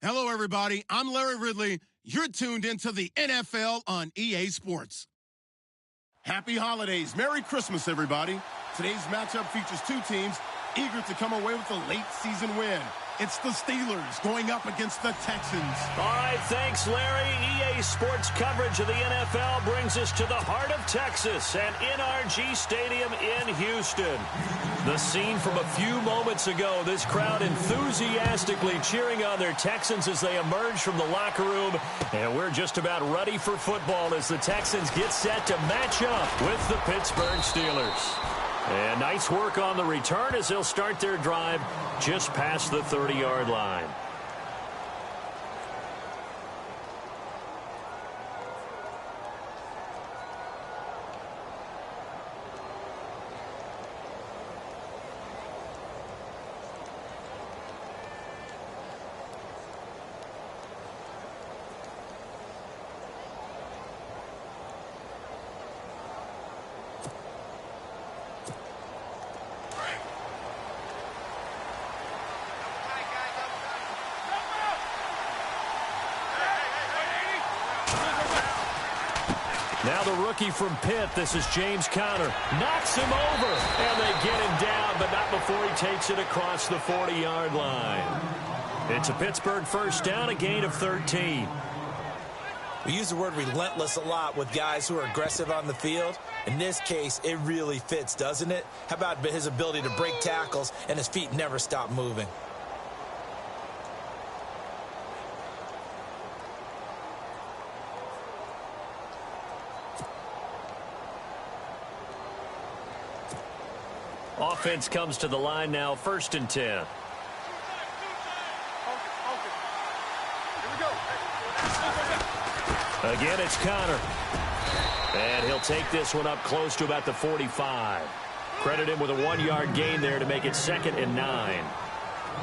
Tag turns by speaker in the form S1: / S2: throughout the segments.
S1: Hello, everybody. I'm Larry Ridley. You're tuned into the NFL on EA Sports. Happy holidays. Merry Christmas, everybody. Today's matchup features two teams eager to come away with a late season win. It's the Steelers going up against the Texans.
S2: All right, thanks, Larry. EA Sports coverage of the NFL brings us to the heart of Texas and NRG Stadium in Houston. The scene from a few moments ago, this crowd enthusiastically cheering on their Texans as they emerge from the locker room. And we're just about ready for football as the Texans get set to match up with the Pittsburgh Steelers. And nice work on the return as they'll start their drive just past the 30-yard line. Now the rookie from Pitt, this is James Conner, knocks him over, and they get him down, but not before he takes it across the 40-yard line. It's a Pittsburgh first down, a gain of 13.
S3: We use the word relentless a lot with guys who are aggressive on the field. In this case, it really fits, doesn't it? How about his ability to break tackles and his feet never stop moving?
S2: Offense comes to the line now, 1st and 10. Again, it's Conner. And he'll take this one up close to about the 45. Credit him with a 1-yard gain there to make it 2nd and 9.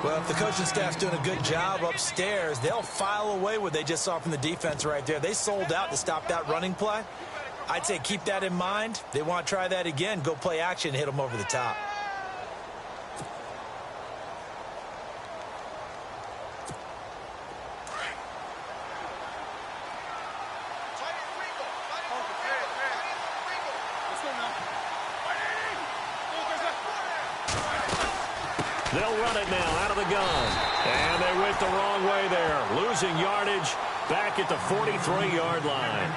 S3: Well, if the coaching staff's doing a good job upstairs, they'll file away what they just saw from the defense right there. They sold out to stop that running play. I'd say keep that in mind. They want to try that again. Go play action and hit them over the top.
S2: They'll run it now out of the gun. And they went the wrong way there. Losing yardage back at the 43-yard line.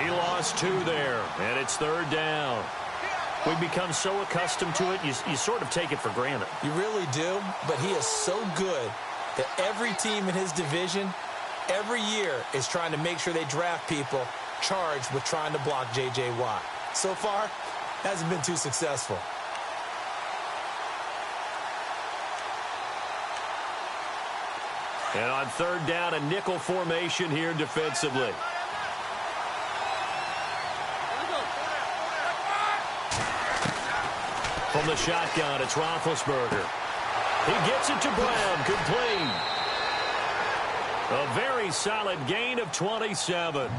S2: He lost 2 there, and it's 3rd down. We've become so accustomed to it, you sort of take it for granted.
S3: You really do, but he is so good that every team in his division, every year, is trying to make sure they draft people charged with trying to block J.J. Watt. So far, hasn't been too successful.
S2: And on 3rd down, a nickel formation here defensively. From the shotgun, it's Roethlisberger. He gets it to Brown, complete. A very solid gain of 27.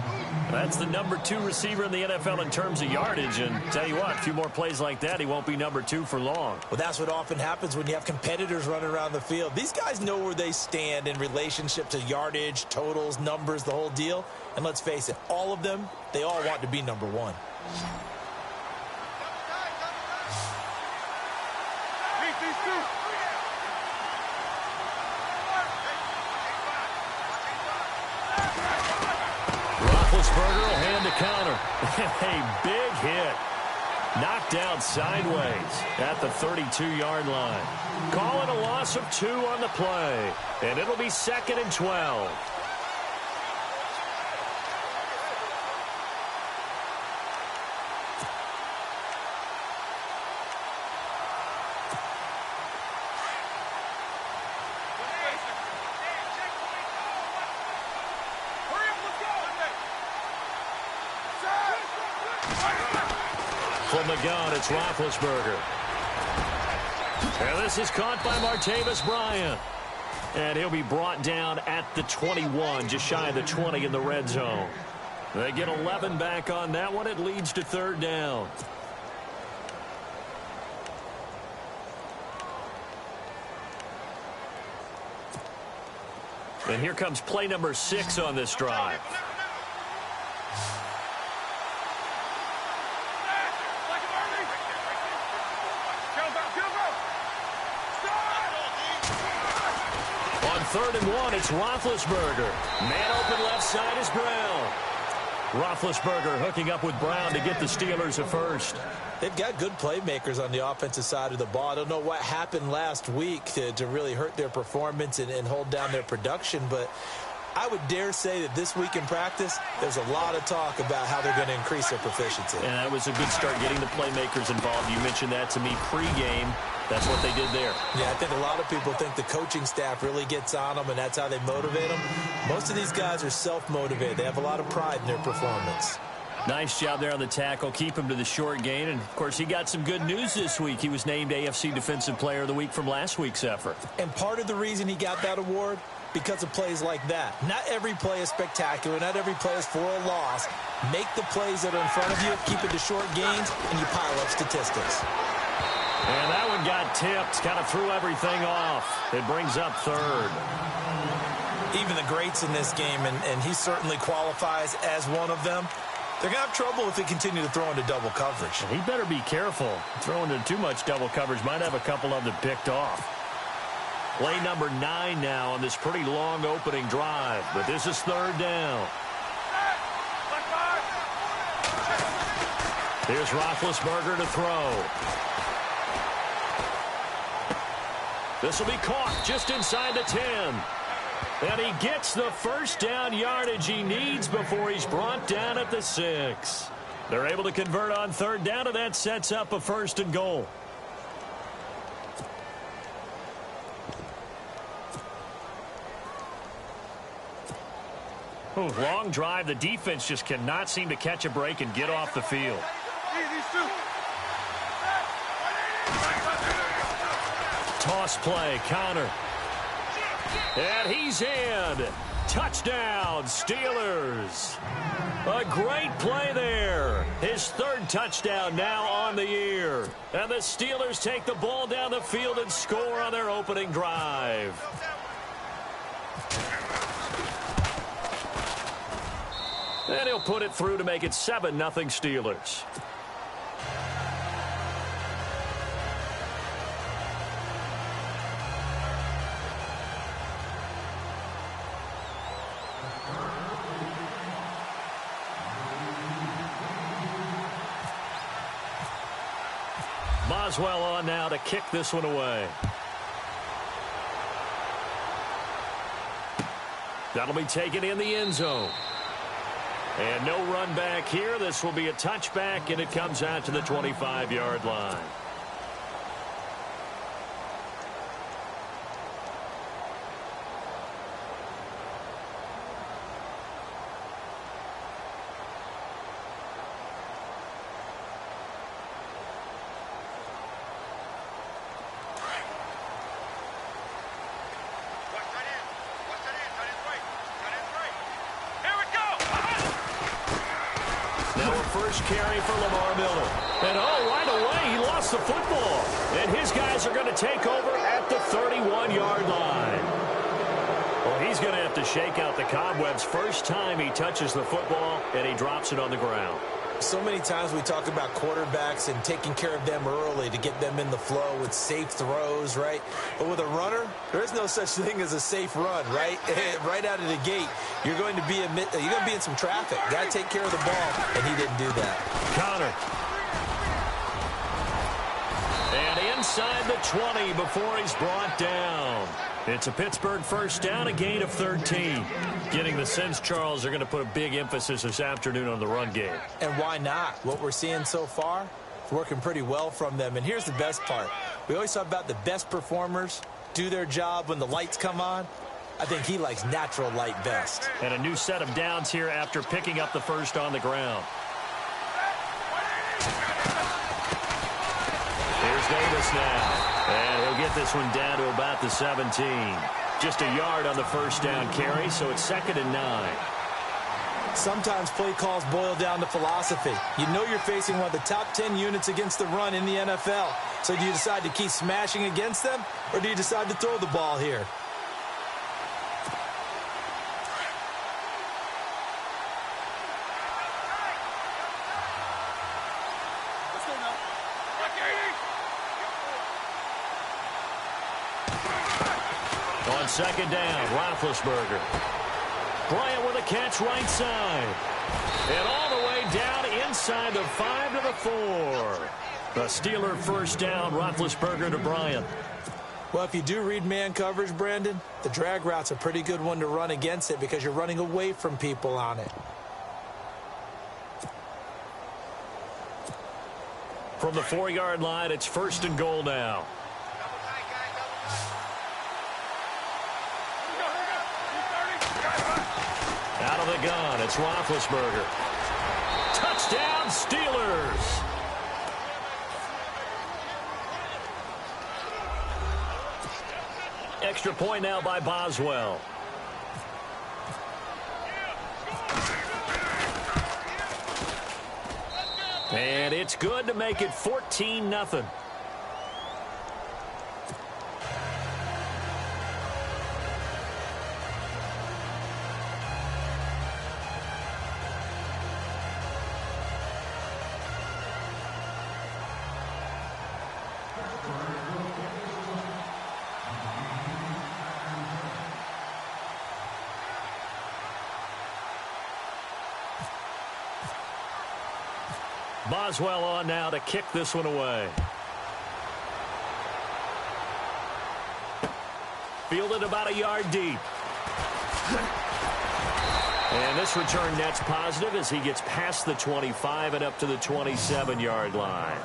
S2: That's the number 2 receiver in the NFL in terms of yardage. And tell you what, a few more plays like that, he won't be number 2 for long.
S3: Well, that's what often happens when you have competitors running around the field. These guys know where they stand in relationship to yardage, totals, numbers, the whole deal. And let's face it, all of them, they all want to be number 1.
S2: Roethlisberger will hand to Conner. A big hit. Knocked out sideways at the 32-yard line. Calling a loss of 2 on the play. And it'll be 2nd and 12. From the gun, it's Roethlisberger. And this is caught by Martavis Bryant. And he'll be brought down at the 21, just shy of the 20 in the red zone. They get 11 back on that one. It leads to 3rd down. And here comes play number 6 on this drive. On 3rd and 1, it's Roethlisberger. Man open left side is Brown. Roethlisberger hooking up with Brown to get the Steelers a first.
S3: They've got good playmakers on the offensive side of the ball. I don't know what happened last week to really hurt their performance and hold down their production, but I would dare say that this week in practice, there's a lot of talk about how they're going to increase their proficiency.
S2: And that was a good start getting the playmakers involved. You mentioned that to me pregame. That's what they did there.
S3: Yeah, I think a lot of people think the coaching staff really gets on them, and that's how they motivate them. Most of these guys are self-motivated. They have a lot of pride in their performance.
S2: Nice job there on the tackle. Keep him to the short gain. And, of course, he got some good news this week. He was named AFC Defensive Player of the Week from last week's effort.
S3: And part of the reason he got that award, because of plays like that. Not every play is spectacular. Not every play is for a loss. Make the plays that are in front of you, keep it to short gains, and you pile up statistics.
S2: And that one got tipped. Kind of threw everything off. It brings up 3rd.
S3: Even the greats in this game, and he certainly qualifies as one of them, they're going to have trouble if they continue to throw into double coverage.
S2: He better be careful. Throwing into too much double coverage might have a couple of them picked off. Play number 9 now on this pretty long opening drive, but this is 3rd down. Here's Roethlisberger to throw. This will be caught just inside the 10. And he gets the first down yardage he needs before he's brought down at the 6. They're able to convert on 3rd down, and that sets up a 1st and goal. Long drive. The defense just cannot seem to catch a break and get off the field. Toss play, counter. And he's in. Touchdown, Steelers. A great play there. His 3rd touchdown now on the year. And the Steelers take the ball down the field and score on their opening drive. And he'll put it through to make it 7-0 Steelers. Boswell on now to kick this one away. That'll be taken in the end zone. And no run back here. This will be a touchback, and it comes out to the 25-yard line. First carry for Lamar Miller. And, right away, he lost the football. And his guys are going to take over at the 31-yard line. Well, he's going to have to shake out the cobwebs first time he touches the football, and he drops it on the ground.
S3: So many times we talk about quarterbacks and taking care of them early to get them in the flow with safe throws, right? But with a runner, there is no such thing as a safe run, right? Right out of the gate, you're going to be in some traffic. Got to take care of the ball, and he didn't do that.
S2: Connor. And inside the 20 before he's brought down. It's a Pittsburgh first down, a gain of 13. Getting the sense, Charles, they're going to put a big emphasis this afternoon on the run game.
S3: And why not? What we're seeing so far is working pretty well from them. And here's the best part. We always talk about the best performers do their job when the lights come on. I think he likes natural light best.
S2: And a new set of downs here after picking up the first on the ground. Here's Davis now. And he'll get this one down to about the 17. Just a yard on the first down carry, so it's 2nd and 9.
S3: Sometimes play calls boil down to philosophy. You know you're facing one of the top 10 units against the run in the NFL. So do you decide to keep smashing against them, or do you decide to throw the ball here?
S2: second down, Roethlisberger. Bryant with a catch right side. And all the way down inside the 5 to the 4. The Steeler first down, Roethlisberger to Bryant.
S3: Well, if you do read man coverage, Brandon, the drag route's a pretty good one to run against it because you're running away from people on it.
S2: From the 4-yard line, it's first and goal now. Out of the gun, it's Roethlisberger. Touchdown, Steelers! Extra point now by Boswell. And it's good to make it 14-0. Boswell on now to kick this one away. Fielded about a yard deep. And this return net's positive as he gets past the 25 and up to the 27-yard line.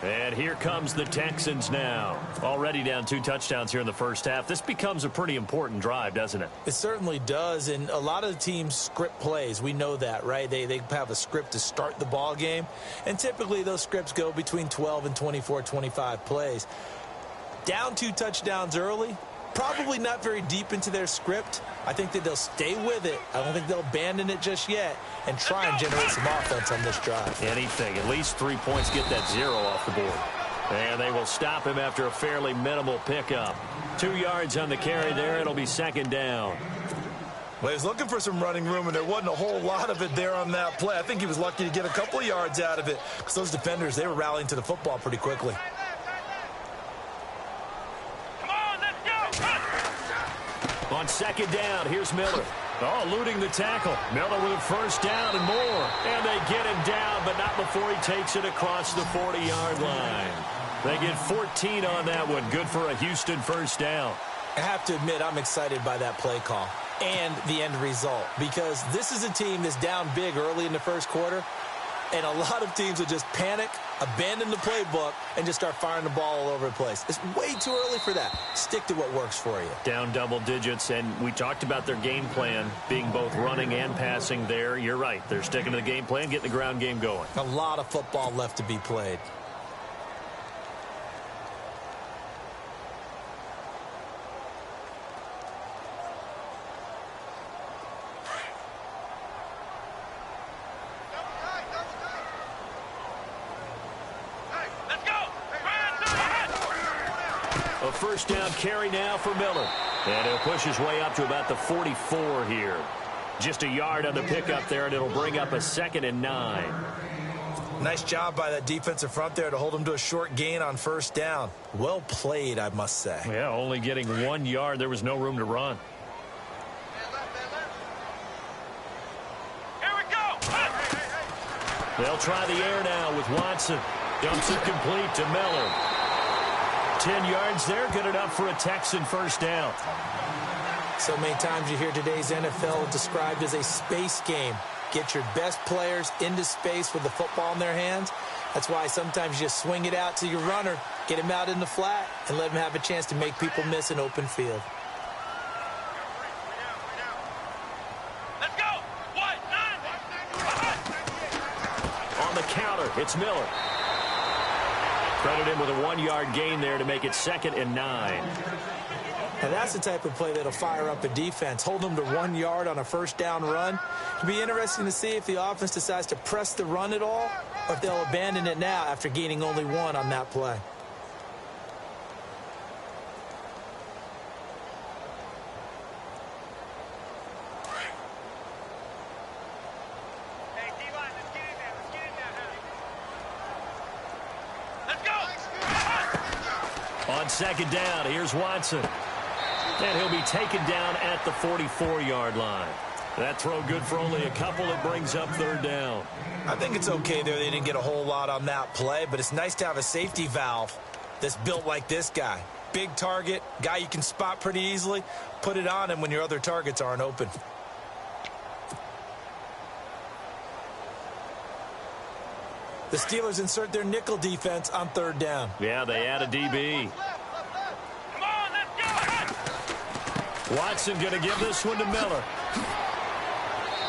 S2: And here comes the Texans now. Already down 2 touchdowns here in the first half. This becomes a pretty important drive, doesn't it?
S3: It certainly does, and a lot of the teams script plays. We know that, right? They have a script to start the ball game, and typically those scripts go between 12 and 24, 25 plays. Down 2 touchdowns early, probably not very deep into their script. I think that they'll stay with it. I don't think they'll abandon it just yet and try and generate some offense on this drive.
S2: Anything. At least 3 points, get that 0 off the board. And they will stop him after a fairly minimal pickup. 2 yards on the carry there. It'll be second down.
S3: Well, he was looking for some running room, and there wasn't a whole lot of it there on that play. I think he was lucky to get a couple of yards out of it because those defenders, they were rallying to the football pretty quickly.
S2: On second down, here's Miller. Oh, eluding the tackle. Miller with a first down and more. And they get him down, but not before he takes it across the 40-yard line. They get 14 on that one. Good for a Houston first down.
S3: I have to admit, I'm excited by that play call and the end result because this is a team that's down big early in the first quarter, and a lot of teams will just panic, abandon the playbook, and just start firing the ball all over the place. It's way too early for that. Stick to what works for you.
S2: Down double digits, and we talked about their game plan being both running and passing there. You're right. They're sticking to the game plan, getting the ground game going.
S3: A lot of football left to be played.
S2: A first down carry now for Miller. And he'll push his way up to about the 44 here. Just a yard on the pickup there, and it'll bring up a 2nd and 9.
S3: Nice job by that defensive front there to hold him to a short gain on first down. Well played, I must say.
S2: Yeah, only getting 1 yard. There was no room to run.
S4: Here we go.
S2: They'll try the air now with Watson. Dumps it complete to Miller. 10 yards there, good enough for a Texan first down.
S3: So many times you hear today's NFL described as a space game. Get your best players into space with the football in their hands. That's why sometimes you just swing it out to your runner, get him out in the flat, and let him have a chance to make people miss an open field.
S4: Let's go.
S2: On the counter, it's Miller. Credit him with a 1-yard gain there to make it 2nd and 9.
S3: Now that's the type of play that'll fire up a defense. Hold them to 1 yard on a first down run. It'll be interesting to see if the offense decides to press the run at all or if they'll abandon it now after gaining only 1 on that play.
S2: On second down, here's Watson. And he'll be taken down at the 44-yard line. That throw good for only a couple. It brings up third down.
S3: I think it's okay there. They didn't get a whole lot on that play, but it's nice to have a safety valve that's built like this guy. Big target, guy you can spot pretty easily. Put it on him when your other targets aren't open. The Steelers insert their nickel defense on third down.
S2: Yeah, they add a DB.
S4: Come on, let's go.
S2: Watson going to give this one to Miller.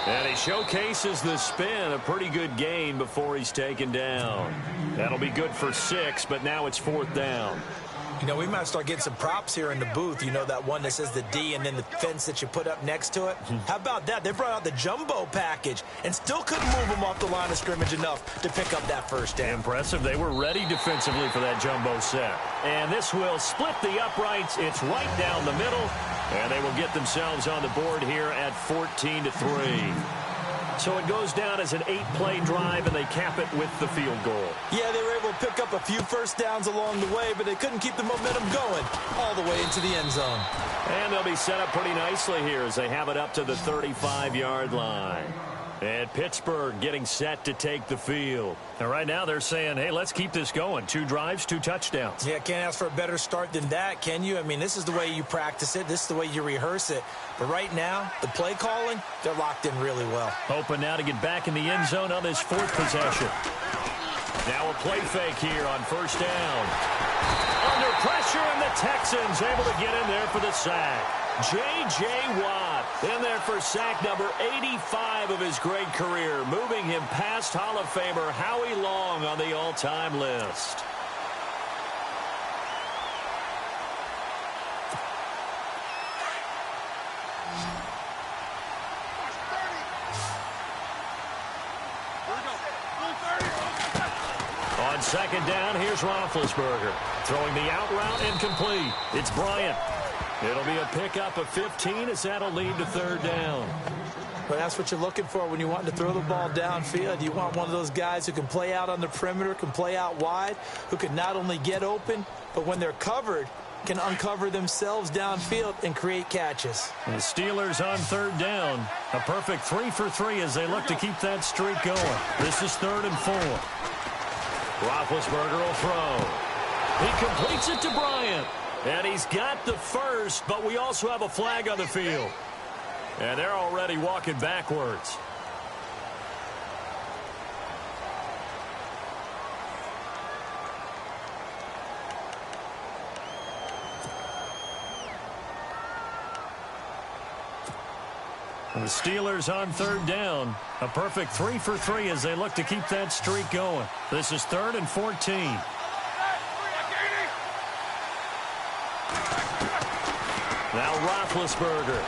S2: And he showcases the spin, a pretty good gain before he's taken down. That'll be good for 6, but now it's fourth down.
S3: You know, we might start getting some props here in the booth. You know, that one that says the D and then the fence that you put up next to it? How about that? They brought out the jumbo package and still couldn't move them off the line of scrimmage enough to pick up that first down.
S2: Impressive. They were ready defensively for that jumbo set. And this will split the uprights. It's right down the middle. And they will get themselves on the board here at 14-3. So it goes down as an 8-play drive, and they cap it with the field goal.
S3: Yeah, they were able to pick up a few first downs along the way, but they couldn't keep the momentum going all the way into the end zone.
S2: And they'll be set up pretty nicely here as they have it up to the 35-yard line. And Pittsburgh getting set to take the field. And right now they're saying, hey, let's keep this going. 2 drives, 2 touchdowns.
S3: Yeah, can't ask for a better start than that, can you? I mean, this is the way you practice it. This is the way you rehearse it. But right now, the play calling, they're locked in really well.
S2: Hoping now to get back in the end zone on this 4th possession. Now a play fake here on first down. Under pressure, and the Texans able to get in there for the sack. J.J. Watt in there for sack number 85 of his great career, moving him past Hall of Famer Howie Long on the all-time list. On second down, here's Roethlisberger. Throwing the out route incomplete. It's Bryant. It'll be a pickup of 15 as that'll lead to third down.
S3: But that's what you're looking for when you want to throw the ball downfield. You want one of those guys who can play out on the perimeter, can play out wide, who can not only get open, but when they're covered, can uncover themselves downfield and create catches.
S2: And the Steelers on third down. A perfect 3 for 3 as they look to keep that streak going. This is 3rd and 4. Roethlisberger will throw. He completes it to Bryant. And he's got the first, but we also have a flag on the field. And they're already walking backwards. And the Steelers on third down. A perfect 3 for 3 as they look to keep that streak going. This is 3rd and 14. Now Roethlisberger.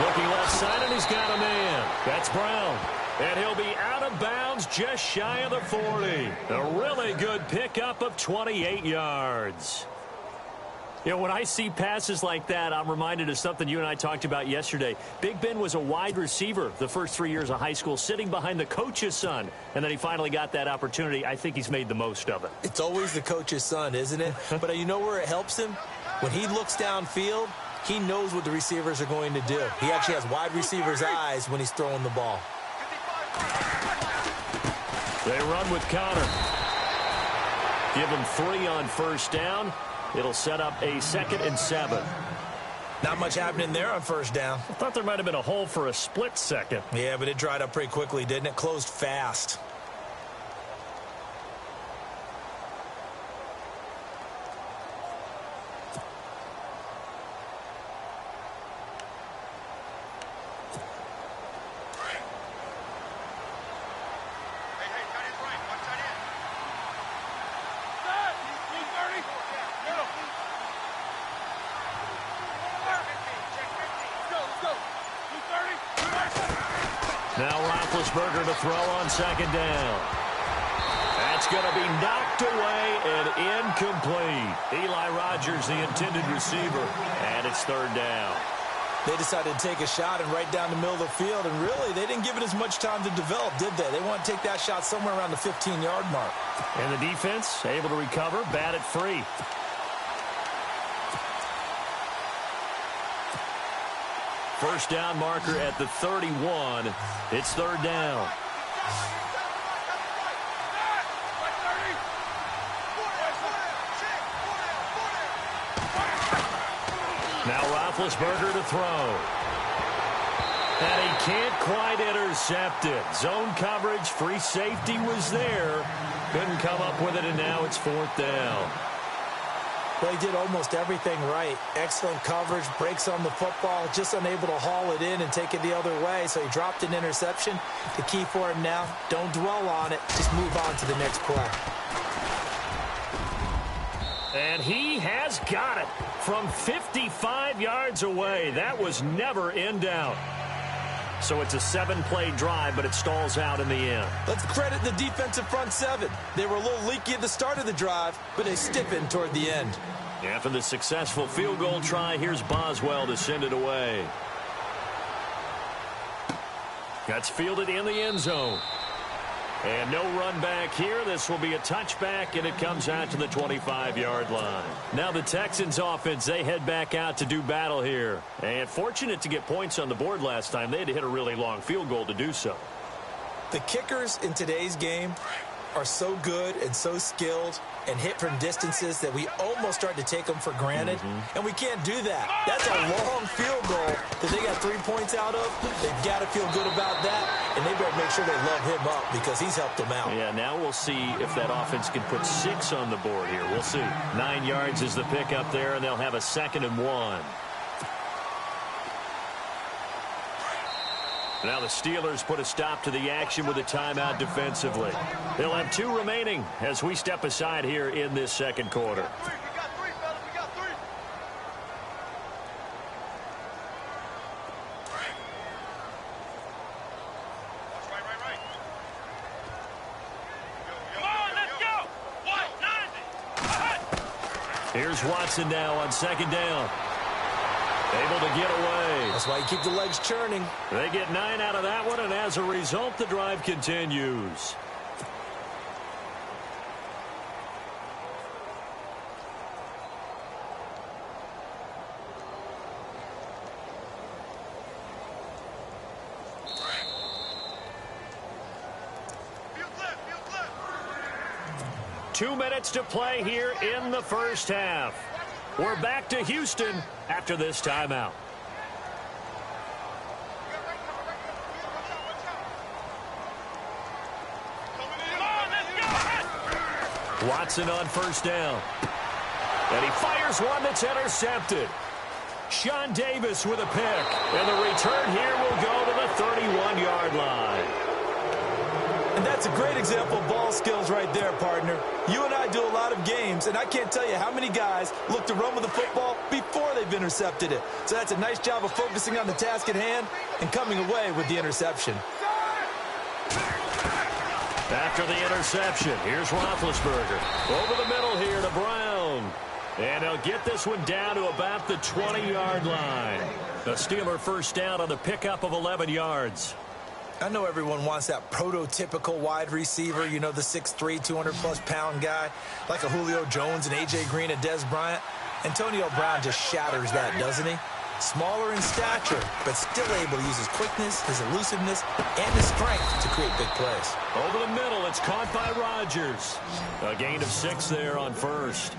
S2: Looking left side, and he's got a man. That's Brown. And he'll be out of bounds just shy of the 40. A really good pickup of 28 yards. You know, when I see passes like that, I'm reminded of something you and I talked about yesterday. Big Ben was a wide receiver the first 3 years of high school, sitting behind the coach's son. And then he finally got that opportunity. I think he's made the most of it.
S3: It's always the coach's son, isn't it? But you know where it helps him? When he looks downfield, he knows what the receivers are going to do. He actually has wide receivers' eyes when he's throwing the ball.
S2: They run with Connor. Give him 3 on first down. It'll set up a 2nd and 7.
S3: Not much happening there on first down.
S2: I thought there might have been a hole for a split second.
S3: Yeah, but it dried up pretty quickly, didn't it? Closed fast.
S2: Now Roethlisberger to throw on second down. That's going to be knocked away and incomplete. Eli Rogers, the intended receiver, and it's third down.
S3: They decided to take a shot and right down the middle of the field, and really, they didn't give it as much time to develop, did they? They want to take that shot somewhere around the 15-yard mark.
S2: And the defense able to recover, bat it free. first down marker at the 31. It's third down. Now Roethlisberger to throw. And he can't quite intercept it. Zone coverage, free safety was there. Couldn't come up with it, and now it's fourth down.
S3: Well, he did almost everything right. Excellent coverage, breaks on the football, just unable to haul it in and take it the other way, so he dropped an interception. The key for him now, don't dwell on it, just move on to the next play.
S2: And he has got it from 55 yards away. That was never in doubt. So it's a 7-play drive, but it stalls out in the end.
S3: Let's credit the defensive front seven. They were a little leaky at the start of the drive, but they stiffened toward the end.
S2: After the successful field goal try, here's Boswell to send it away. That's fielded in the end zone. And no run back here. This will be a touchback, and it comes out to the 25-yard line. Now the Texans offense, they head back out to do battle here. And fortunate to get points on the board last time. They had to hit a really long field goal to do so.
S3: The kickers in today's game are so good and so skilled and hit from distances that we almost start to take them for granted. And we can't do that. That's a long field goal that they got 3 points out of. They've got to feel good about that, and they better make sure they love him up because he's helped them out.
S2: Yeah, now we'll see if that offense can put 6 on the board here. We'll see. 9 yards is the pickup there, and they'll have a 2nd and 1. Now the Steelers put a stop to the action with a timeout defensively. They'll have 2 remaining as we step aside here in this second quarter. Here's Watson now on 2nd down. Able to get away.
S3: That's why you keep the legs churning.
S2: They get 9 out of that one, and as a result, the drive continues. Two minutes to play here in the first half. We're back to Houston after this timeout. Watson on first down. And he fires one that's intercepted. Sean Davis with a pick. And the return here will go to the 31-yard line.
S3: And that's a great example of ball skills right there, partner. You and I do a lot of games, and I can't tell you how many guys look to run with the football before they've intercepted it. So that's a nice job of focusing on the task at hand and coming away with the interception.
S2: After the interception, here's Roethlisberger. Over the middle here to Brown. And they'll get this one down to about the 20-yard line. The Steeler first down on the pickup of 11 yards.
S3: I know everyone wants that prototypical wide receiver, you know, the 6'3", 200-plus pound guy, like a Julio Jones and A.J. Green and Dez Bryant. Antonio Brown just shatters that, doesn't he? Smaller in stature, but still able to use his quickness, his elusiveness, and his strength to create big plays.
S2: Over the middle, it's caught by Rodgers. A gain of 6 there on first.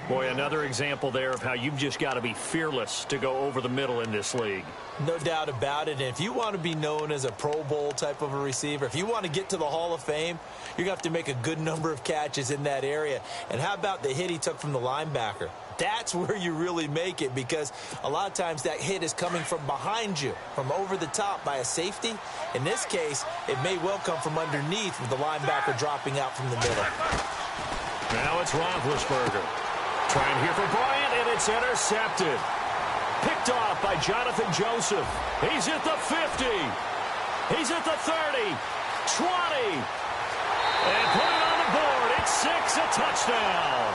S2: Boy, another example there of how you've just got to be fearless to go over the middle in this league.
S3: No doubt about it. And if you want to be known as a Pro Bowl type of a receiver, if you want to get to the Hall of Fame, you're going to have to make a good number of catches in that area. And how about the hit he took from the linebacker? That's where you really make it, because a lot of times that hit is coming from behind you, from over the top by a safety. In this case, it may well come from underneath with the linebacker dropping out from the middle.
S2: Now it's Roethlisberger. Trying here for Bryant, and it's intercepted. Picked off by Jonathan Joseph. He's at the 50. He's at the 30. 20. And put it on the board. It's 6, a touchdown.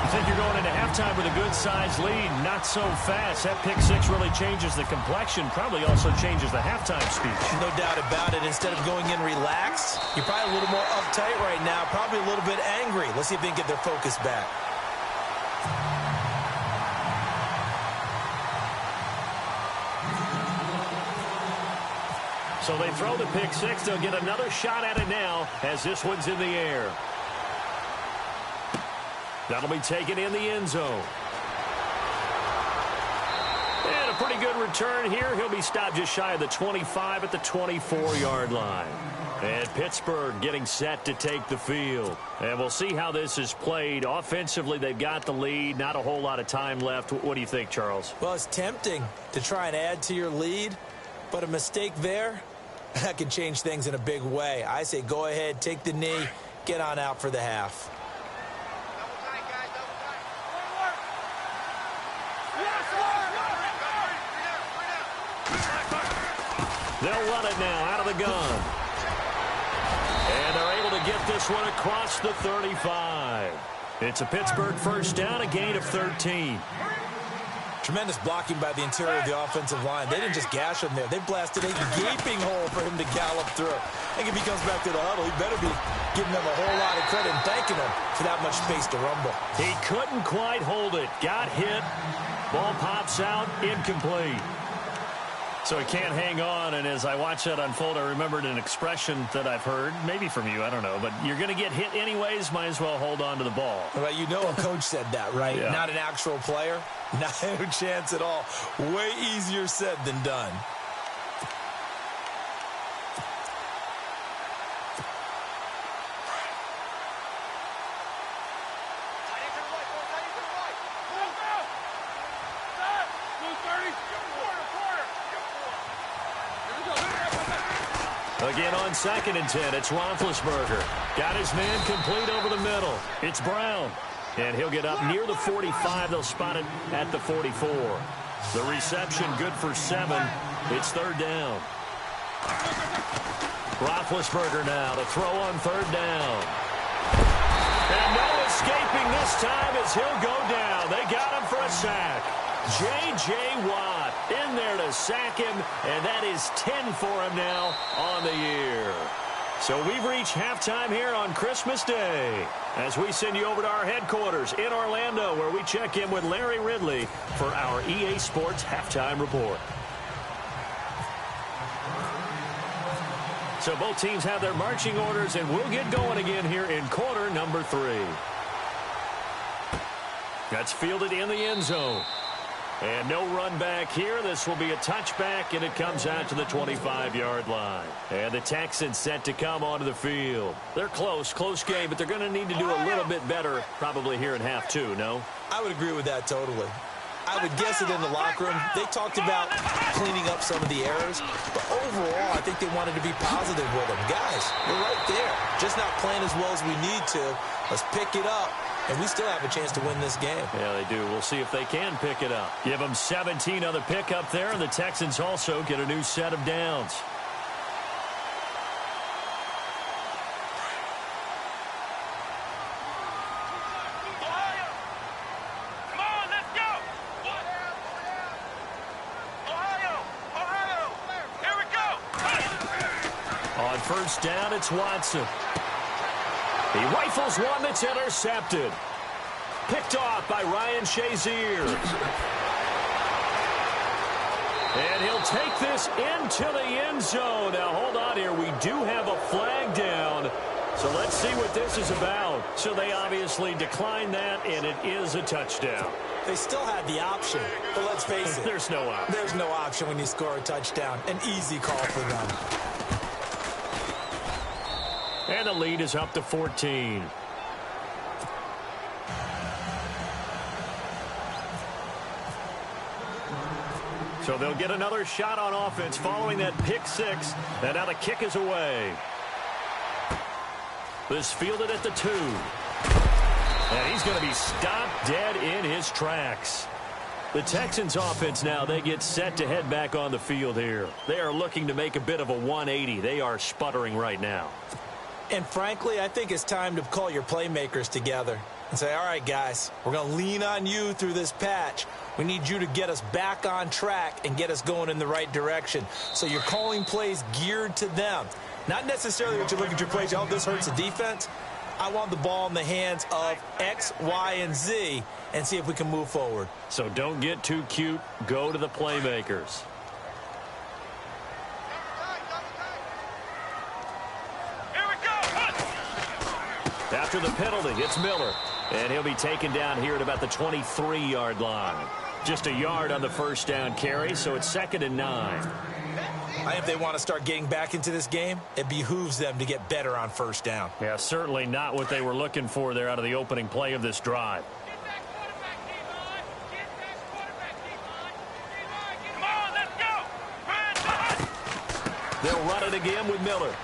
S2: I think you're going into halftime with a good-sized lead. Not so fast. That pick 6 really changes the complexion. Probably also changes the halftime speech.
S3: No doubt about it. Instead of going in relaxed, you're probably a little more uptight right now. Probably a little bit angry. Let's see if they can get their focus back.
S2: So they throw the pick six. They'll get another shot at it now as this one's in the air. That'll be taken in the end zone. And a pretty good return here. He'll be stopped just shy of the 25 at the 24-yard line. And Pittsburgh getting set to take the field. And we'll see how this is played. Offensively, they've got the lead. Not a whole lot of time left. What do you think, Charles?
S3: Well, it's tempting to try and add to your lead, but a mistake there, that can change things in a big way. I say go ahead, take the knee, get on out for the half.
S2: They'll run it now out of the gun. And they're able to get this one across the 35. It's a Pittsburgh first down, a gain of 13.
S3: Tremendous blocking by the interior of the offensive line. They didn't just gash him there. They blasted a gaping hole for him to gallop through. I think if he comes back to the huddle, he better be giving them a whole lot of credit and thanking them for that much space to rumble.
S2: He couldn't quite hold it. Got hit. Ball pops out. Incomplete. So he can't hang on, and as I watch that unfold, I remembered an expression that I've heard, maybe from you, I don't know, but you're going to get hit anyways, might as well hold on to the ball.
S3: Well, you know a coach said that, right?
S2: Yeah. Not
S3: an actual player. No chance at all. Way easier said than done.
S2: Again on 2nd and 10, it's Roethlisberger. Got his man complete over the middle. It's Brown. And he'll get up near the 45. They'll spot it at the 44. The reception good for 7. It's 3rd down. Roethlisberger now to throw on 3rd down. And no escaping this time as he'll go down. They got him for a sack. J.J. Watt in there to sack him, and that is 10 for him now on the year. So we've reached halftime here on Christmas Day as we send you over to our headquarters in Orlando, where we check in with Larry Ridley for our EA Sports Halftime Report. So both teams have their marching orders, and we'll get going again here in quarter number 3. That's fielded in the end zone. And no run back here. This will be a touchback, and it comes out to the 25-yard line. And the Texans set to come onto the field. They're close game, but they're going to need to do a little bit better probably here in half 2, no?
S3: I would agree with that totally. I would guess it in the locker room. They talked about cleaning up some of the errors, but overall, I think they wanted to be positive with them. Guys, we're right there. Just not playing as well as we need to. Let's pick it up. And we still have a chance to win this game.
S2: Yeah, they do. We'll see if they can pick it up. Give them 17 on the pickup there, and the Texans also get a new set of downs.
S4: Come on, let's go! Ohio! Here we go!
S2: On first down, it's Watson. He rifles one that's intercepted. Picked off by Ryan Shazier. And he'll take this into the end zone. Now, hold on here. We do have a flag down. So let's see what this is about. So they obviously declined that, and it is a touchdown.
S3: They still had the option, but let's face it.
S2: There's no option.
S3: There's no option when you score a touchdown. An easy call for them.
S2: And the lead is up to 14. So they'll get another shot on offense following that pick 6. And now the kick is away. This fielded at the 2. And he's going to be stopped dead in his tracks. The Texans offense now, they get set to head back on the field here. They are looking to make a bit of a 180. They are sputtering right now.
S3: And frankly, I think it's time to call your playmakers together and say, all right, guys, we're going to lean on you through this patch. We need you to get us back on track and get us going in the right direction. So you're calling plays geared to them. Not necessarily what you look at your plays, oh, this hurts the defense. I want the ball in the hands of X, Y, and Z and see if we can move forward.
S2: So don't get too cute. Go to the playmakers. after the penalty. It's Miller. And he'll be taken down here at about the 23-yard line. Just a yard on the first down carry, so it's 2nd and 9.
S3: If they want to start getting back into this game, it behooves them to get better on first down.
S2: Yeah, certainly not what they were looking for there out of the opening play of this drive.
S4: Come on, let's go.
S2: They'll run it again with Miller.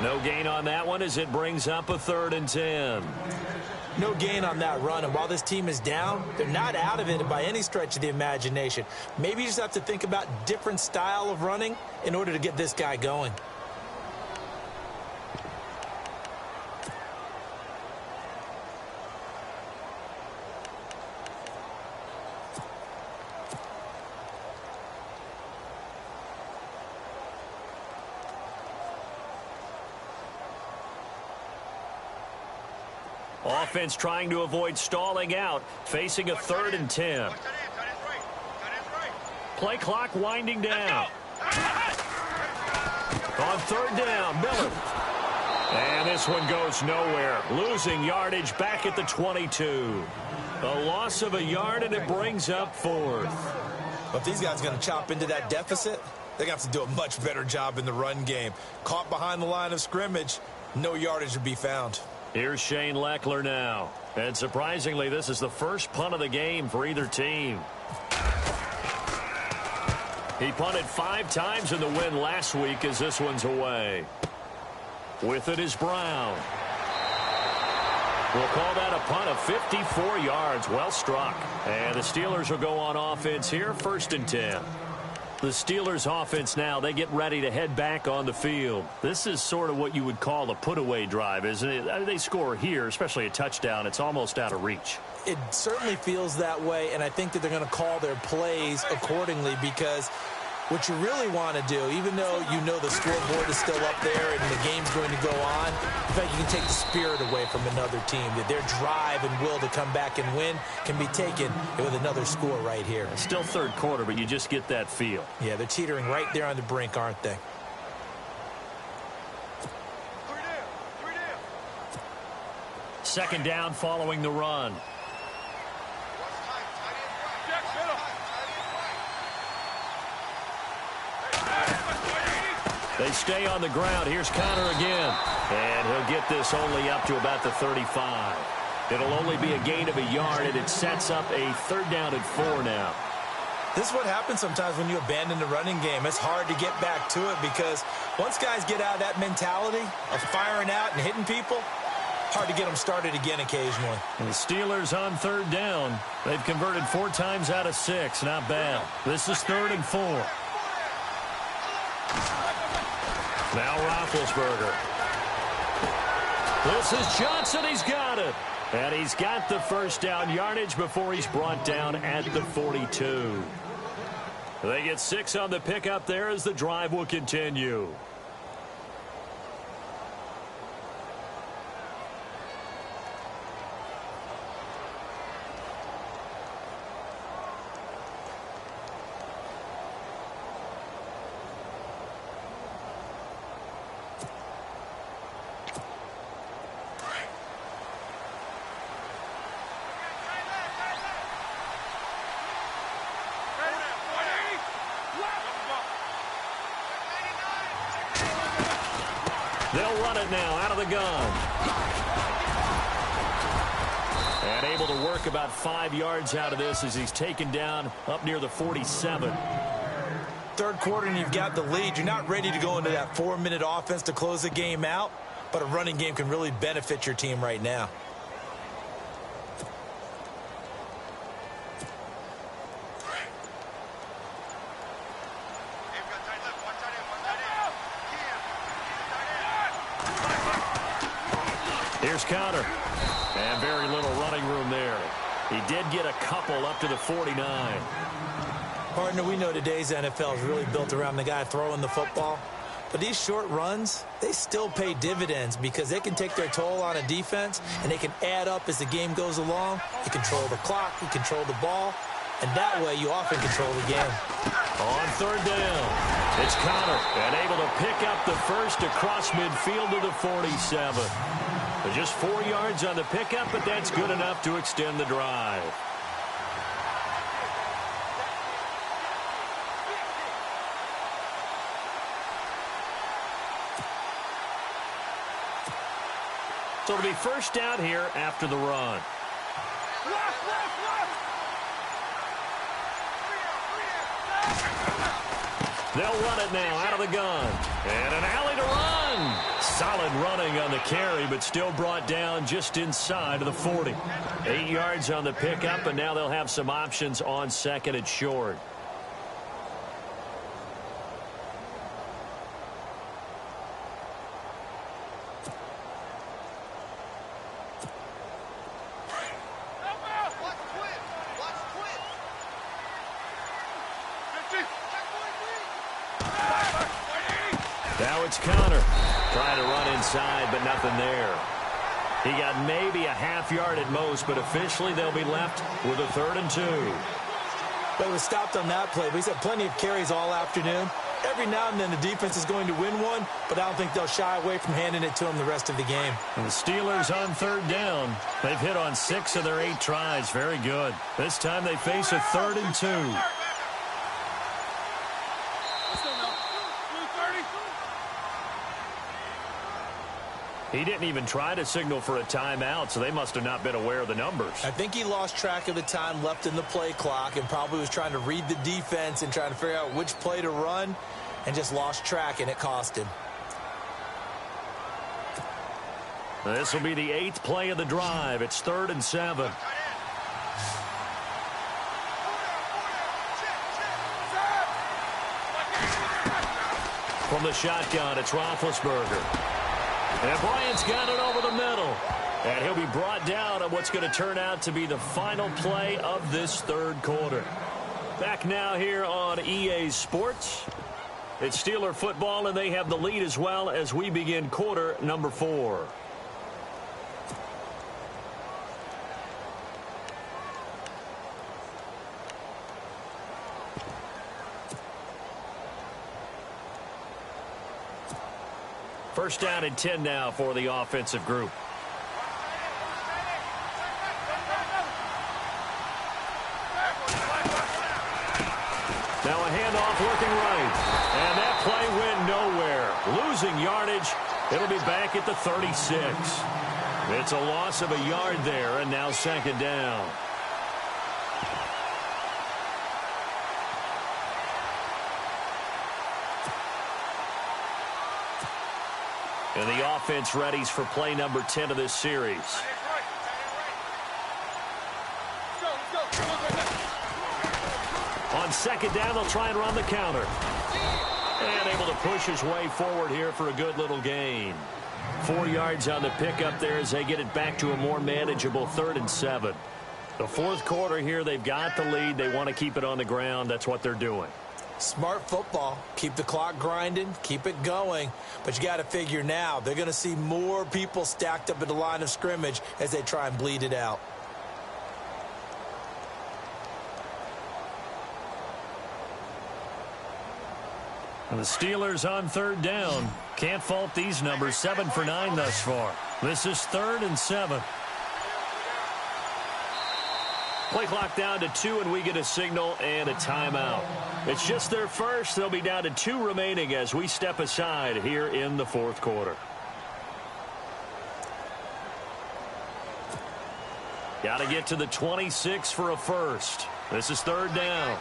S2: No gain on that one as it brings up a 3rd and 10.
S3: No gain on that run, and while this team is down, they're not out of it by any stretch of the imagination. Maybe you just have to think about different style of running in order to get this guy going.
S2: Offense trying to avoid stalling out, facing a 3rd and 10. Play clock winding down. On 3rd down, Miller. And this one goes nowhere. Losing yardage back at the 22. A loss of a yard, and it brings up 4th.
S3: But if these guys are going to chop into that deficit, they're going to have to do a much better job in the run game. Caught behind the line of scrimmage, no yardage to be found.
S2: Here's Shane Leckler now. And surprisingly, this is the first punt of the game for either team. He punted 5 times in the win last week as this one's away. With it is Brown. We'll call that a punt of 54 yards. Well struck. And the Steelers will go on offense here, 1st and 10. The Steelers offense now, they get ready to head back on the field. This is sort of what you would call a put-away drive, isn't it? They score here, especially a touchdown. It's almost out of reach.
S3: It certainly feels that way, and I think that they're going to call their plays accordingly, because what you really want to do, even though you know the scoreboard is still up there and the game's going to go on, in fact, you can take the spirit away from another team. That their drive and will to come back and win can be taken with another score right here.
S2: It's still 3rd quarter, but you just get that feel.
S3: Yeah, they're teetering right there on the brink, aren't they?
S2: 2nd down following the run. They stay on the ground. Here's Connor again. And he'll get this only up to about the 35. It'll only be a gain of a yard, and it sets up a 3rd down and 4 now.
S3: This is what happens sometimes when you abandon the running game. It's hard to get back to it, because once guys get out of that mentality of firing out and hitting people, hard to get them started again occasionally.
S2: And the Steelers on 3rd down. They've converted 4 times out of 6. Not bad. This is 3rd and 4. Now Roethlisberger. This is Johnson. He's got it. And he's got the first down yardage before he's brought down at the 42. They get 6 on the pickup there as the drive will continue. They'll run it now out of the gun. And able to work about 5 yards out of this as he's taken down up near the 47.
S3: 3rd quarter and you've got the lead. You're not ready to go into that 4-minute offense to close the game out, but a running game can really benefit your team right now.
S2: Here's Connor. And very little running room there. He did get a couple up to the 49.
S3: Partner, we know today's NFL is really built around the guy throwing the football. But these short runs, they still pay dividends because they can take their toll on a defense, and they can add up as the game goes along. You control the clock, you control the ball, and that way you often control the game.
S2: On 3rd down, it's Connor, and able to pick up the first across midfield to the 47. Just 4 yards on the pickup, but that's good enough to extend the drive. So it'll be first down here after the run. They'll run it now out of the gun. And an alley to run. Solid running on the carry, but still brought down just inside of the 40. 8 yards on the pickup, and now they'll have some options on second and short. Now it's Connor trying to run inside, but nothing there. He got maybe a half yard at most, but officially they'll be left with a 3rd and 2.
S3: But he was stopped on that play. But he's had plenty of carries all afternoon. Every now and then the defense is going to win one, but I don't think they'll shy away from handing it to him the rest of the game.
S2: And the Steelers on 3rd down. They've hit on 6 of their 8 tries. Very good. This time they face a 3rd and 2. He didn't even try to signal for a timeout, so they must have not been aware of the numbers.
S3: I think he lost track of the time left in the play clock and probably was trying to read the defense and trying to figure out which play to run and just lost track, and it cost him.
S2: This will be the 8th play of the drive. It's 3rd and 7. From the shotgun, it's Roethlisberger. And Bryant's got it over the middle. And he'll be brought down on what's going to turn out to be the final play of this 3rd quarter. Back now here on EA Sports. It's Steeler football, and they have the lead as well as we begin quarter number 4. First down and 10 now for the offensive group. Now a handoff looking right. And that play went nowhere. Losing yardage. It'll be back at the 36. It's a loss of a yard there, and now 2nd down. And the offense readies for play number 10 of this series. On 2nd down, they'll try and run the counter. And able to push his way forward here for a good little gain. 4 yards on the pickup there as they get it back to a more manageable 3rd and 7. The 4th quarter here, they've got the lead. They want to keep it on the ground. That's what they're doing.
S3: Smart football. Keep the clock grinding. Keep it going. But you got to figure now they're going to see more people stacked up at the line of scrimmage as they try and bleed it out.
S2: And the Steelers on 3rd down. Can't fault these numbers. 7 for 9 thus far. This is 3rd and 7. Play clock down to 2, and we get a signal and a timeout. It's just their first. They'll be down to 2 remaining as we step aside here in the 4th quarter. Got to get to the 26 for a first. This is 3rd down.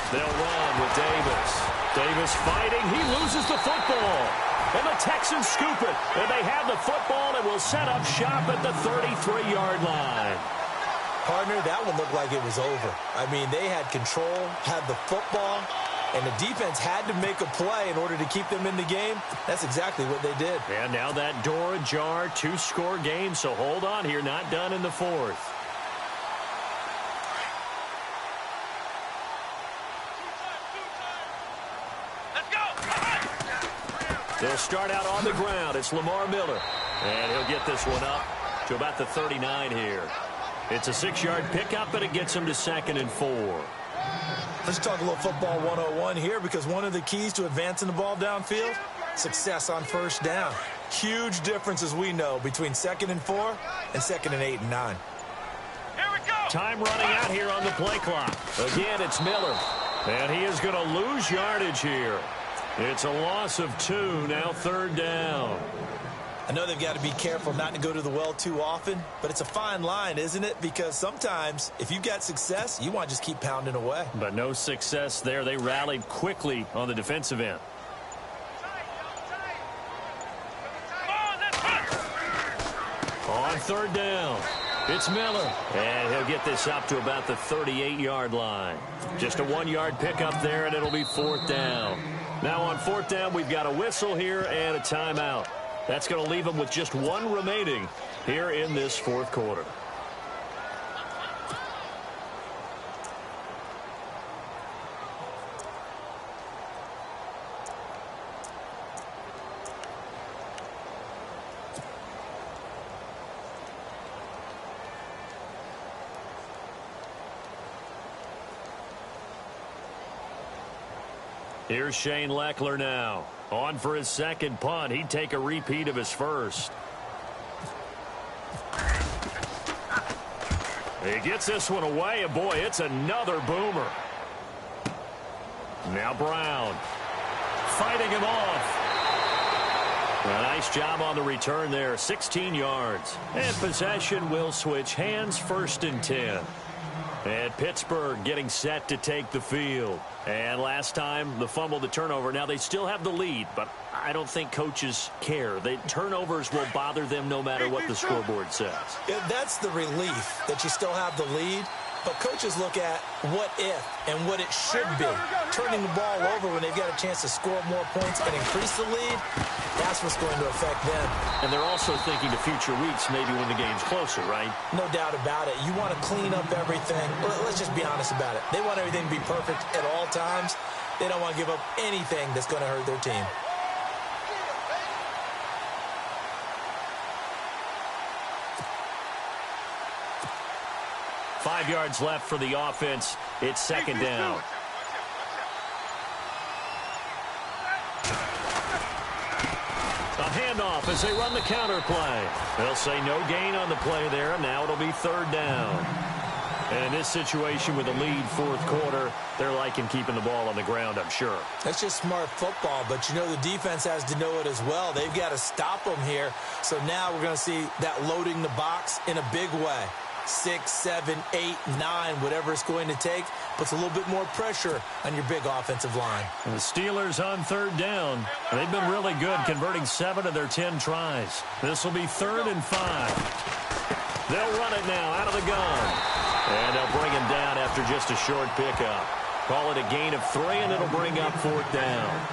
S2: They'll run with Davis. Davis fighting. He loses the football. And the Texans scoop it. And they have the football and will set up shop at the 33-yard line.
S3: Partner, that one looked like it was over. I mean, they had control, had the football, and the defense had to make a play in order to keep them in the game. That's exactly what they did.
S2: And now that door ajar, 2-score game. So hold on here. Not done in the 4th. They'll start out on the ground. It's Lamar Miller. And he'll get this one up to about the 39 here. It's a 6-yard pickup, and it gets him to 2nd and 4.
S3: Let's talk a little football 101 here, because one of the keys to advancing the ball downfield, success on first down. Huge difference, as we know, between 2nd and 4 and 2nd and 8 and 9.
S4: Here we go.
S2: Time running out here on the play clock. Again, it's Miller. And he is going to lose yardage here. It's a loss of 2, now 3rd down.
S3: I know they've got to be careful not to go to the well too often, but it's a fine line, isn't it? Because sometimes, if you've got success, you want to just keep pounding away.
S2: But no success there. They rallied quickly on the defensive end. On 3rd down, it's Miller. And he'll get this up to about the 38-yard line. Just a 1-yard pickup there, and it'll be 4th down. Now on 4th down, we've got a whistle here and a timeout. That's going to leave them with just 1 remaining here in this 4th quarter. Here's Shane Leckler now. On for his 2nd punt. He'd take a repeat of his first. He gets this one away, and boy, it's another boomer. Now Brown fighting him off. A nice job on the return there, 16 yards. And possession will switch hands, 1st and 10. And Pittsburgh getting set to take the field. And last time, the fumble, the turnover. Now, they still have the lead, but I don't think coaches care. The turnovers will bother them no matter what the scoreboard says.
S3: Yeah, that's the relief, that you still have the lead. But coaches look at what if and what it should be. Turning the ball over when they've got a chance to score more points and increase the lead, that's what's going to affect them.
S2: And they're also thinking to future weeks, maybe when the game's closer, right?
S3: No doubt about it. You want to clean up everything. Let's just be honest about it. They want everything to be perfect at all times. They don't want to give up anything that's going to hurt their team.
S2: Five yards left for the offense. It's 2nd down. A handoff as they run the counter play. They'll say no gain on the play there, and now it'll be 3rd down. And in this situation with a lead 4th quarter, they're liking keeping the ball on the ground, I'm sure.
S3: That's just smart football, but you know the defense has to know it as well. They've got to stop them here. So now we're going to see that loading the box in a big way. 6, 7, 8, 9, whatever it's going to take, puts a little bit more pressure on your big offensive line.
S2: And the Steelers on 3rd down. They've been really good, converting 7 of their 10 tries. This will be 3rd and 5. They'll run it now out of the gun. And they'll bring him down after just a short pickup. Call it a gain of 3, and it'll bring up 4th down.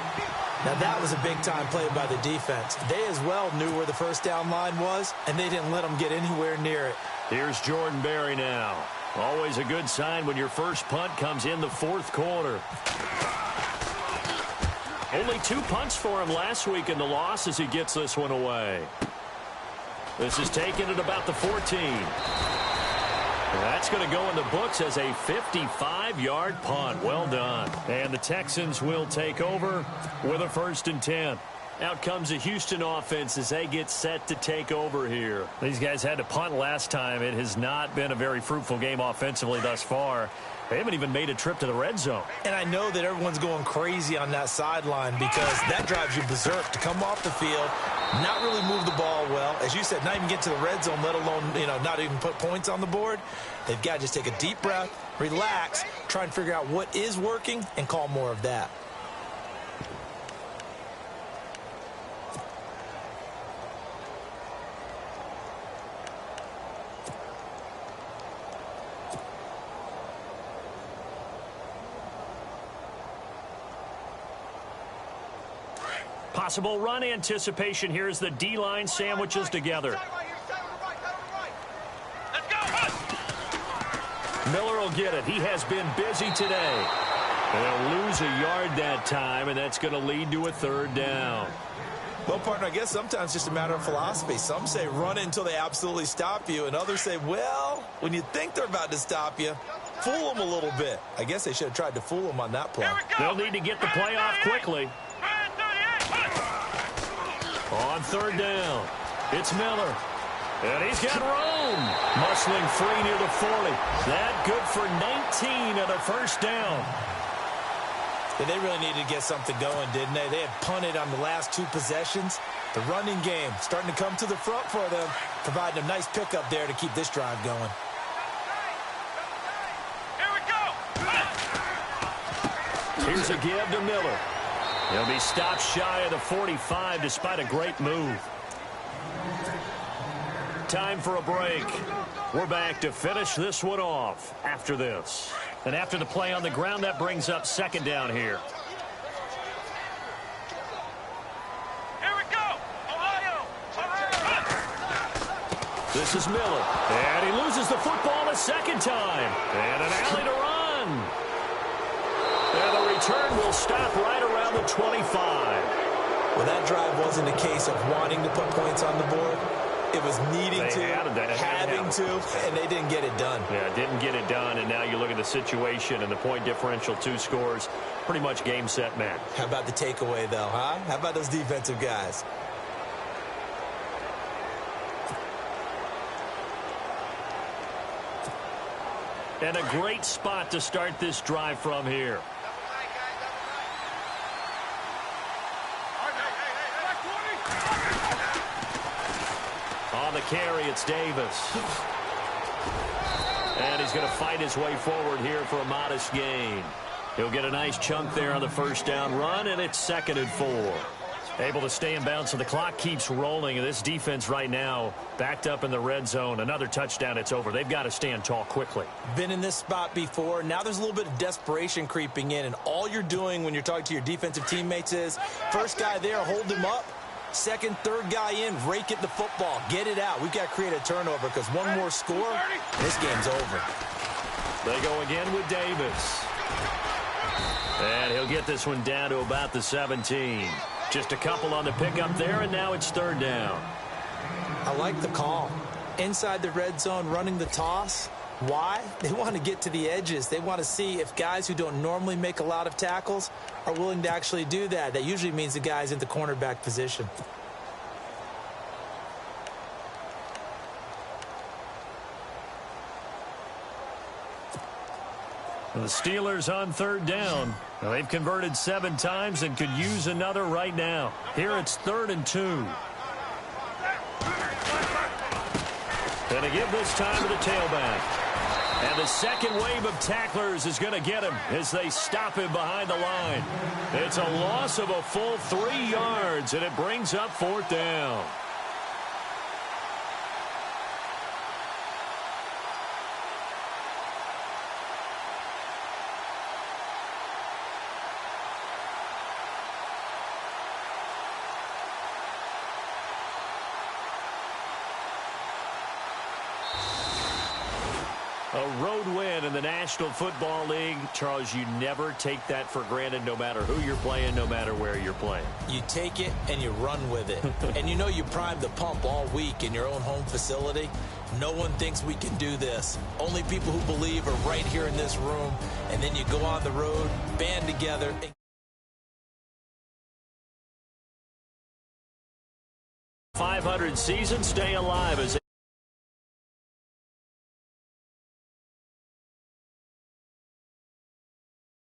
S3: Now, that was a big-time play by the defense. They as well knew where the first down line was, and they didn't let them get anywhere near it.
S2: Here's Jordan Berry now. Always a good sign when your first punt comes in the 4th quarter. Only 2 punts for him last week in the loss as he gets this one away. This is taken at about the 14. That's going to go in the books as a 55-yard punt. Well done. And the Texans will take over with a 1st and 10. Out comes the Houston offense as they get set to take over here. These guys had to punt last time. It has not been a very fruitful game offensively thus far. They haven't even made a trip to the red zone.
S3: And I know that everyone's going crazy on that sideline because that drives you berserk to come off the field, not really move the ball well. As you said, not even get to the red zone, let alone, not even put points on the board. They've got to just take a deep breath, relax, try and figure out what is working, and call more of that.
S2: Possible run anticipation here as the D-line sandwiches together.
S4: Let's go.
S2: Miller will get it. He has been busy today. They'll lose a yard that time, and that's going to lead to a 3rd down.
S3: Well, partner, I guess sometimes it's just a matter of philosophy. Some say run it until they absolutely stop you, and others say, well, when you think they're about to stop you, fool them a little bit. I guess they should have tried to fool them on that play.
S2: They'll need to get the play off quickly. On third down, it's Miller. And he's got room. Muscling free near the 40. That good for 19 and a first down.
S3: Yeah, they really needed to get something going, didn't they? They had punted on the last 2 possessions. The running game starting to come to the front for them, providing a nice pickup there to keep this drive going.
S4: Here we go.
S2: Here's a give to Miller. He'll be stopped shy of the 45 despite a great move. Time for a break. We're back to finish this one off after this. And after the play on the ground, that brings up second down here.
S4: Here we go. Ohio.
S2: This is Miller. And he loses the football a second time. And an alley to run. And the return will stop right around the 25.
S3: Well, that drive wasn't a case of wanting to put points on the board. It was needing to, having to, and they didn't get it done.
S2: Yeah, didn't get it done, and now you look at the situation and the point differential, 2 scores, pretty much game, set, match.
S3: How about the takeaway, though, huh? How about those defensive guys?
S2: And a great spot to start this drive from here. On the carry, it's Davis. And he's going to fight his way forward here for a modest gain. He'll get a nice chunk there on the first down run, and it's 2nd and 4. Able to stay in bounds, so the clock keeps rolling. And this defense right now backed up in the red zone. Another touchdown, it's over. They've got to stand tall quickly.
S3: Been in this spot before. Now there's a little bit of desperation creeping in, and all you're doing when you're talking to your defensive teammates is, first guy there, hold him up. Second, third guy in, rake it the football. Get it out. We've got to create a turnover because one more score, this game's over.
S2: They go again with Davis. And he'll get this one down to about the 17. Just a couple on the pickup there, and now it's 3rd down.
S3: I like the call. Inside the red zone, running the toss. Why? They want to get to the edges. They want to see if guys who don't normally make a lot of tackles are willing to actually do that. That usually means the guy's in the cornerback position.
S2: The Steelers on 3rd down. Now, they've converted 7 times and could use another right now. Here it's 3rd and 2. And to give this time to the tailback. And the second wave of tacklers is going to get him as they stop him behind the line. It's a loss of a full 3 yards, and it brings up 4th down. A road win in the National Football League. Charles, you never take that for granted no matter who you're playing, no matter where you're playing.
S3: You take it and you run with it. And you know you primed the pump all week in your own home facility. No one thinks we can do this. Only people who believe are right here in this room. And then you go on the road, band together. 500
S2: season, stay alive as